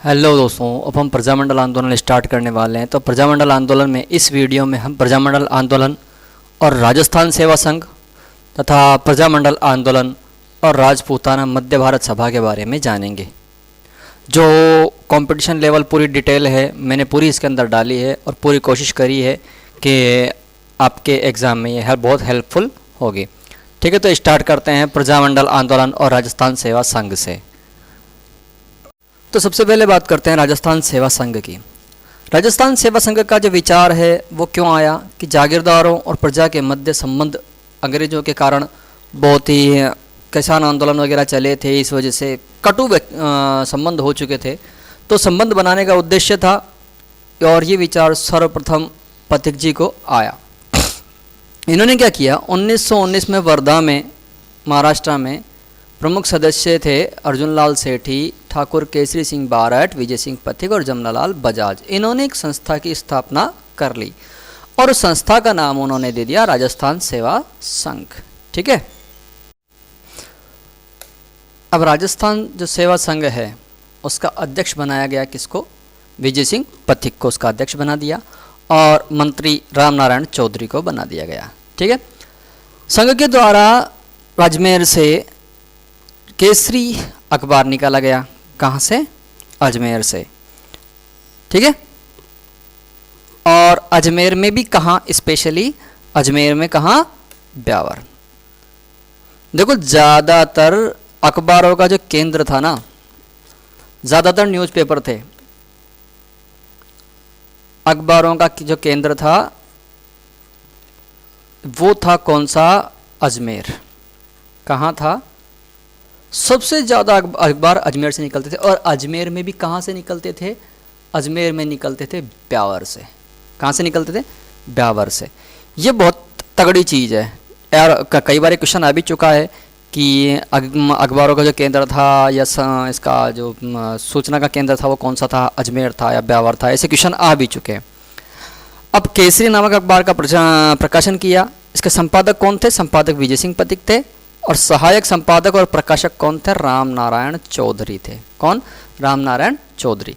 Hello दोस्तों, अब हम प्रजामंडल आंदोलन स्टार्ट करने वाले हैं। तो प्रजामंडल आंदोलन में इस वीडियो में हम प्रजामंडल आंदोलन और राजस्थान सेवा संघ तथा प्रजामंडल आंदोलन और राजपूताना मध्य भारत सभा के बारे में जानेंगे। जो कंपटीशन लेवल पूरी डिटेल है मैंने पूरी इसके अंदर डाली है और पूरी कोशिश करी है कि आपके एग्ज़ाम में ये बहुत हेल्पफुल होगी। ठीक है, तो स्टार्ट करते हैं प्रजामंडल आंदोलन और राजस्थान सेवा संघ से। तो सबसे पहले बात करते हैं राजस्थान सेवा संघ की। राजस्थान सेवा संघ का जो विचार है वो क्यों आया कि जागीरदारों और प्रजा के मध्य संबंध अंग्रेजों के कारण बहुत ही किसान आंदोलन वगैरह चले थे, इस वजह से कटु संबंध हो चुके थे। तो संबंध बनाने का उद्देश्य था और ये विचार सर्वप्रथम पथिक जी को आया। इन्होंने क्या किया, 1919 में वर्धा में महाराष्ट्र में प्रमुख सदस्य थे अर्जुनलाल सेठी, ठाकुर केसरी सिंह बारठ, विजय सिंह पथिक और जमनालाल बजाज। इन्होंने एक संस्था की स्थापना कर ली और उस संस्था का नाम उन्होंने दे दिया राजस्थान सेवा संघ। ठीक है, अब राजस्थान जो सेवा संघ है उसका अध्यक्ष बनाया गया किसको, विजय सिंह पथिक को उसका अध्यक्ष बना दिया और मंत्री रामनारायण चौधरी को बना दिया गया। ठीक है, संघ के द्वारा अजमेर से केसरी अखबार निकाला गया। कहाँ से? अजमेर से। ठीक है, और अजमेर में भी कहाँ, स्पेशली अजमेर में कहाँ, ब्यावर। देखो, ज़्यादातर अखबारों का जो केंद्र था ना, ज़्यादातर न्यूज़पेपर थे, अखबारों का जो केंद्र था वो था कौन सा, अजमेर। कहाँ था? सबसे ज़्यादा अखबार अजमेर से निकलते थे। और अजमेर में भी कहाँ से निकलते थे? अजमेर में निकलते थे ब्यावर से। कहाँ से निकलते थे? ब्यावर से। ये बहुत तगड़ी चीज़ है यार। कई बार क्वेश्चन आ भी चुका है कि अखबारों का जो केंद्र था या इसका जो सूचना का केंद्र था वो कौन सा था, अजमेर था या ब्यावर था। ऐसे क्वेश्चन आ भी चुके हैं। अब केसरी नामक अखबार का प्रकाशन किया। इसके संपादक कौन थे? संपादक विजय सिंह पथिक थे और सहायक संपादक और प्रकाशक कौन थे? रामनारायण चौधरी थे। कौन? रामनारायण चौधरी।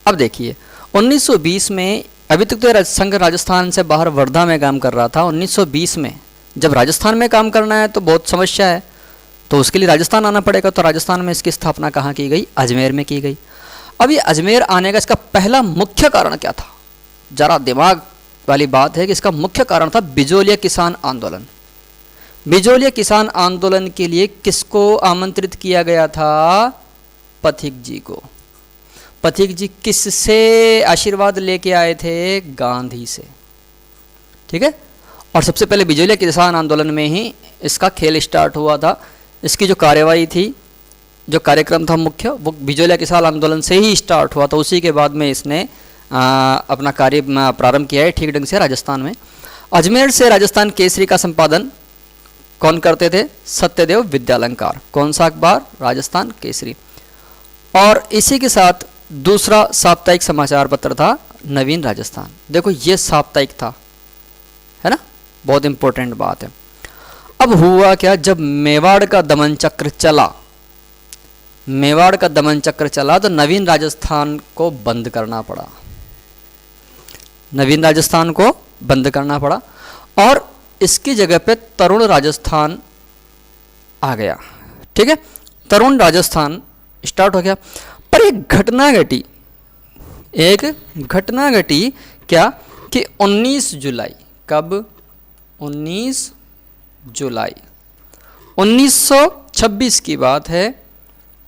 अब देखिए, 1920 में अभी तक तो संघ राजस्थान से बाहर वर्धा में काम कर रहा था। 1920 में जब राजस्थान में काम करना है तो बहुत समस्या है, तो उसके लिए राजस्थान आना पड़ेगा। तो राजस्थान में इसकी स्थापना कहाँ की गई? अजमेर में की गई। अब ये अजमेर आने का इसका पहला मुख्य कारण क्या था? जरा दिमाग वाली बात है कि इसका मुख्य कारण था बिजोलिया किसान आंदोलन। बिजोलिया किसान आंदोलन के लिए किसको आमंत्रित किया गया था? पथिक जी को। पथिक जी किससे आशीर्वाद लेके आए थे? गांधी से। ठीक है, और सबसे पहले बिजोलिया किसान आंदोलन में ही इसका खेल स्टार्ट हुआ था। इसकी जो कार्यवाही थी, जो कार्यक्रम था मुख्य, वो बिजोलिया किसान आंदोलन से ही स्टार्ट हुआ था। उसी के बाद में इसने अपना कार्य प्रारंभ किया है ठीक ढंग से राजस्थान में। अजमेर से राजस्थान केसरी का संपादन कौन करते थे? सत्यदेव विद्यालंकार। कौन सा अखबार? राजस्थान केसरी। और इसी के साथ दूसरा साप्ताहिक समाचार पत्र था नवीन राजस्थान। देखो, ये साप्ताहिक था, है ना, बहुत इंपॉर्टेंट बात है। अब हुआ क्या, जब मेवाड़ का दमन चक्र चला, मेवाड़ का दमन चक्र चला तो नवीन राजस्थान को बंद करना पड़ा। नवीन राजस्थान को बंद करना पड़ा और इसकी जगह पे तरुण राजस्थान आ गया। ठीक है, तरुण राजस्थान स्टार्ट हो गया। पर एक घटना घटी, एक घटना घटी क्या कि 19 जुलाई, कब? 19 जुलाई 1926 की बात है।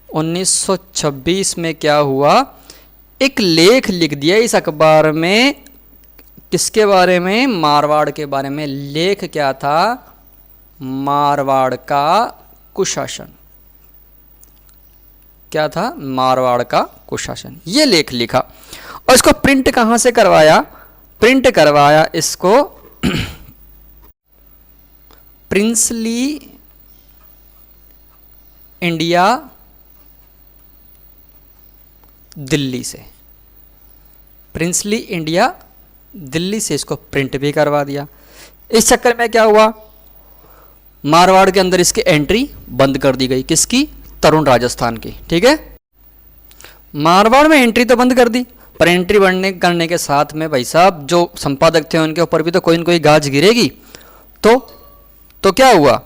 1926 में क्या हुआ, एक लेख लिख दिया इस अखबार में। किसके बारे में? मारवाड़ के बारे में। लेख क्या था? मारवाड़ का कुशासन। क्या था? मारवाड़ का कुशासन। ये लेख लिखा और इसको प्रिंट कहाँ से करवाया? प्रिंट करवाया इसको प्रिंसली इंडिया दिल्ली से। प्रिंसली इंडिया दिल्ली से इसको प्रिंट भी करवा दिया। इस चक्कर में क्या हुआ, मारवाड़ के अंदर इसकी एंट्री बंद कर दी गई। किसकी? तरुण राजस्थान की। ठीक है। मारवाड़ में एंट्री तो बंद कर दी, पर एंट्री बढ़ने करने के साथ में भाई साहब जो संपादक थे उनके ऊपर भी तो कोई न कोई गाज गिरेगी। तो क्या हुआ?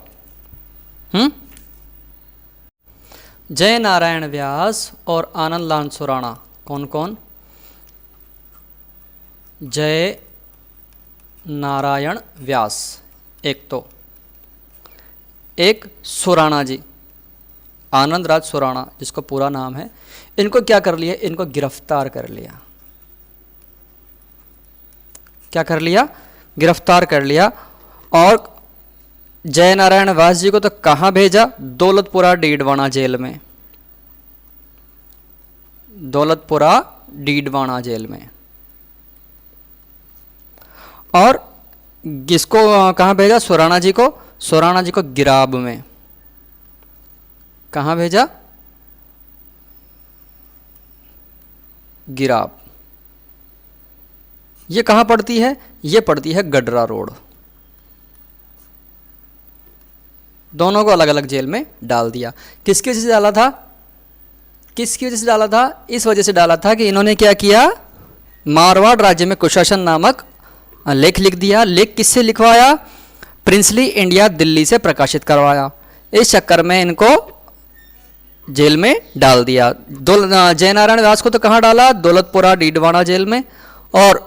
जय नारायण व्यास और आनंद लाल सुराणा, कौन कौन? जय नारायण व्यास एक तो, एक सुराणा जी, आनंद राज सुराणा जिसको पूरा नाम है, इनको क्या कर लिया? इनको गिरफ्तार कर लिया। क्या कर लिया? गिरफ्तार कर लिया। और जय नारायण व्यास जी को तो कहाँ भेजा? दौलतपुरा डीडवाना जेल में, दौलतपुरा डीडवाना जेल में। और किसको कहाँ भेजा? सुराणा जी को, सुराणा जी को गिराब में। कहाँ भेजा? गिराब। ये कहाँ पड़ती है? ये पड़ती है गडरा रोड। दोनों को अलग अलग जेल में डाल दिया। किसकी वजह से डाला था? किसकी वजह से डाला था? इस वजह से डाला था कि इन्होंने क्या किया? मारवाड़ राज्य में कुशासन नामक लेख लिख दिया। लेख किससे लिखवाया? प्रिंसली इंडिया दिल्ली से प्रकाशित करवाया। इस चक्कर में इनको जेल में डाल दिया। जय नारायण व्यास को तो कहाँ डाला? दौलतपुरा डीडवाना जेल में। और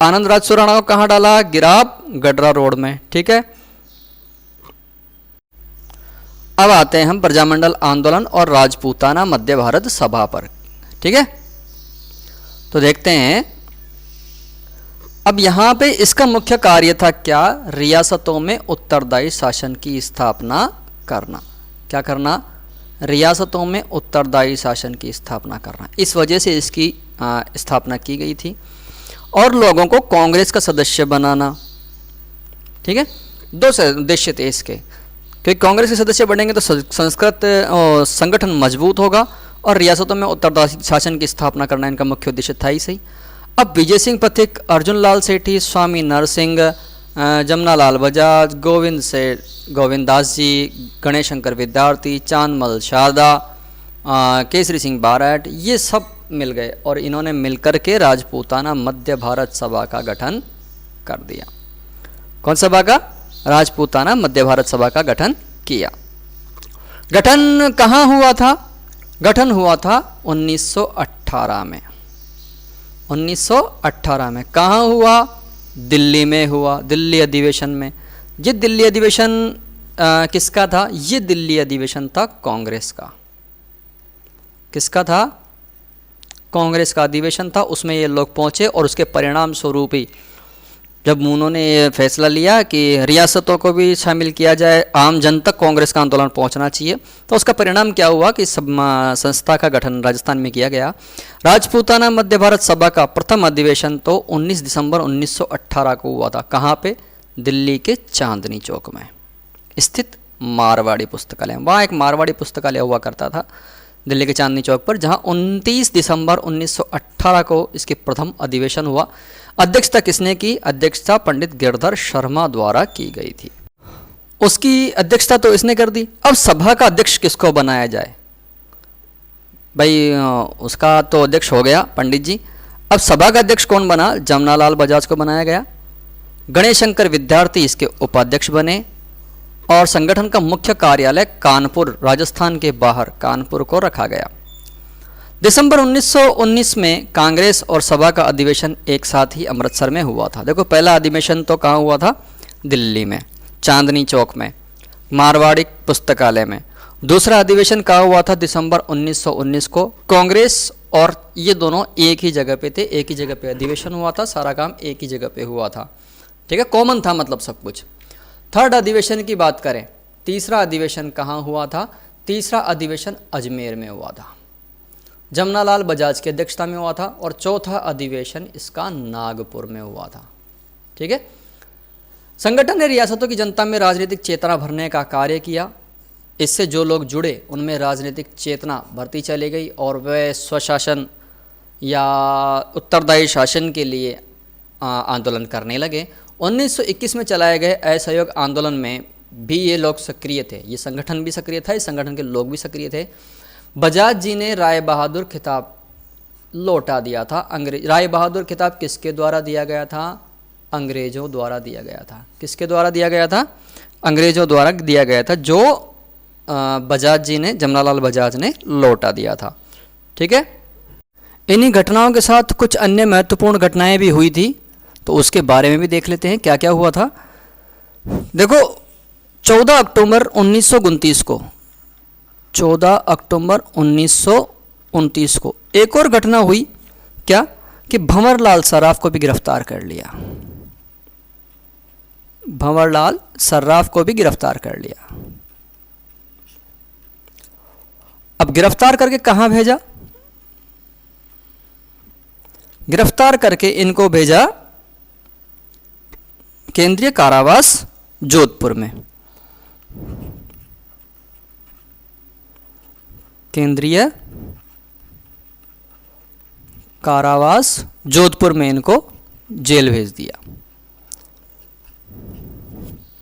आनंद राज सुराणा को कहाँ डाला? गिराब गडरा रोड में। ठीक है। अब आते हैं हम प्रजामंडल आंदोलन और राजपूताना मध्य भारत सभा पर। ठीक है, तो देखते हैं। अब यहाँ पे इसका मुख्य कार्य था क्या? रियासतों में उत्तरदायी शासन की स्थापना करना। क्या करना? रियासतों में उत्तरदायी शासन की स्थापना करना। इस वजह से इसकी स्थापना की गई थी। और लोगों को कांग्रेस का सदस्य बनाना। ठीक है, दो उद्देश्य थे इसके, क्योंकि कांग्रेस के सदस्य बनेंगे तो संस्कृत संगठन मजबूत होगा और रियासतों में उत्तरदायी शासन की स्थापना करना इनका मुख्य उद्देश्य था ही सही। अब विजय सिंह पथिक, अर्जुन लाल सेठी, स्वामी नरसिंह, जमुना लाल बजाज, गोविंद दास जी, गणेश शंकर विद्यार्थी, चांदमल शारदा, केसरी सिंह बारट, ये सब मिल गए और इन्होंने मिलकर के राजपूताना मध्य भारत सभा का गठन कर दिया। कौन सभा का? राजपूताना मध्य भारत सभा का गठन किया। गठन कहाँ हुआ था? गठन हुआ था 1918 में। 1918 में कहाँ हुआ? दिल्ली में हुआ, दिल्ली अधिवेशन में। ये दिल्ली अधिवेशन किसका था? ये दिल्ली अधिवेशन था कांग्रेस का। किसका था? कांग्रेस का अधिवेशन था। उसमें ये लोग पहुंचे और उसके परिणाम स्वरूप ही जब उन्होंने ये फैसला लिया कि रियासतों को भी शामिल किया जाए, आम जन तक कांग्रेस का आंदोलन पहुंचना चाहिए, तो उसका परिणाम क्या हुआ कि सब संस्था का गठन राजस्थान में किया गया। राजपूताना मध्य भारत सभा का प्रथम अधिवेशन तो 19 दिसंबर 1918 को हुआ था। कहाँ पे? दिल्ली के चांदनी चौक में स्थित मारवाड़ी पुस्तकालय। वहाँ एक मारवाड़ी पुस्तकालय हुआ करता था दिल्ली के चांदनी चौक पर, जहाँ 29 दिसंबर 1918 को इसके प्रथम अधिवेशन हुआ। अध्यक्षता किसने की? अध्यक्षता पंडित गिरधर शर्मा द्वारा की गई थी। उसकी अध्यक्षता तो इसने कर दी। अब सभा का अध्यक्ष किसको बनाया जाए? भाई उसका तो अध्यक्ष हो गया पंडित जी। अब सभा का अध्यक्ष कौन बना? जमुना लाल बजाज को बनाया गया। गणेश शंकर विद्यार्थी इसके उपाध्यक्ष बने और संगठन का मुख्य कार्यालय कानपुर, राजस्थान के बाहर कानपुर को रखा गया। दिसंबर 1919 में कांग्रेस और सभा का अधिवेशन एक साथ ही अमृतसर में हुआ था। देखो, पहला अधिवेशन तो कहाँ हुआ था? दिल्ली में, चांदनी चौक में, मारवाड़ी पुस्तकालय में। दूसरा अधिवेशन कहाँ हुआ था? दिसंबर 1919 को। कांग्रेस और ये दोनों एक ही जगह पे थे, एक ही जगह पे अधिवेशन हुआ था, सारा काम एक ही जगह पे हुआ था। ठीक है, कॉमन था मतलब सब कुछ। थर्ड अधिवेशन की बात करें, तीसरा अधिवेशन कहाँ हुआ था? तीसरा अधिवेशन अजमेर में हुआ था, जमुना लाल बजाज की अध्यक्षता में हुआ था। और चौथा अधिवेशन इसका नागपुर में हुआ था। ठीक है, संगठन ने रियासतों की जनता में राजनीतिक चेतना भरने का कार्य किया। इससे जो लोग जुड़े उनमें राजनीतिक चेतना बढ़ती चली गई और वे स्वशासन या उत्तरदायी शासन के लिए आंदोलन करने लगे। 1921 में चलाए गए असहयोग आंदोलन में भी ये लोग सक्रिय थे, ये संगठन भी सक्रिय था, इस संगठन के लोग भी सक्रिय थे। बजाज जी ने राय बहादुर खिताब लौटा दिया था अंग्रेज। राय बहादुर खिताब किसके द्वारा दिया गया था? अंग्रेजों द्वारा दिया गया था। किसके द्वारा दिया गया था? अंग्रेजों द्वारा दिया गया था, जो बजाज जी ने, जमनालाल बजाज ने लौटा दिया था। ठीक है। इन्हीं घटनाओं के साथ कुछ अन्य महत्वपूर्ण घटनाएं भी हुई थी, तो उसके बारे में भी देख लेते हैं क्या क्या हुआ था। देखो 14 अक्टूबर 1929 को, 14 अक्टूबर 1929 को एक और घटना हुई। क्या? कि भंवरलाल सर्राफ को भी गिरफ्तार कर लिया। भंवरलाल सर्राफ को भी गिरफ्तार कर लिया। अब गिरफ्तार करके कहां भेजा? गिरफ्तार करके इनको भेजा केंद्रीय कारावास जोधपुर में। केंद्रीय कारावास जोधपुर में इनको जेल भेज दिया।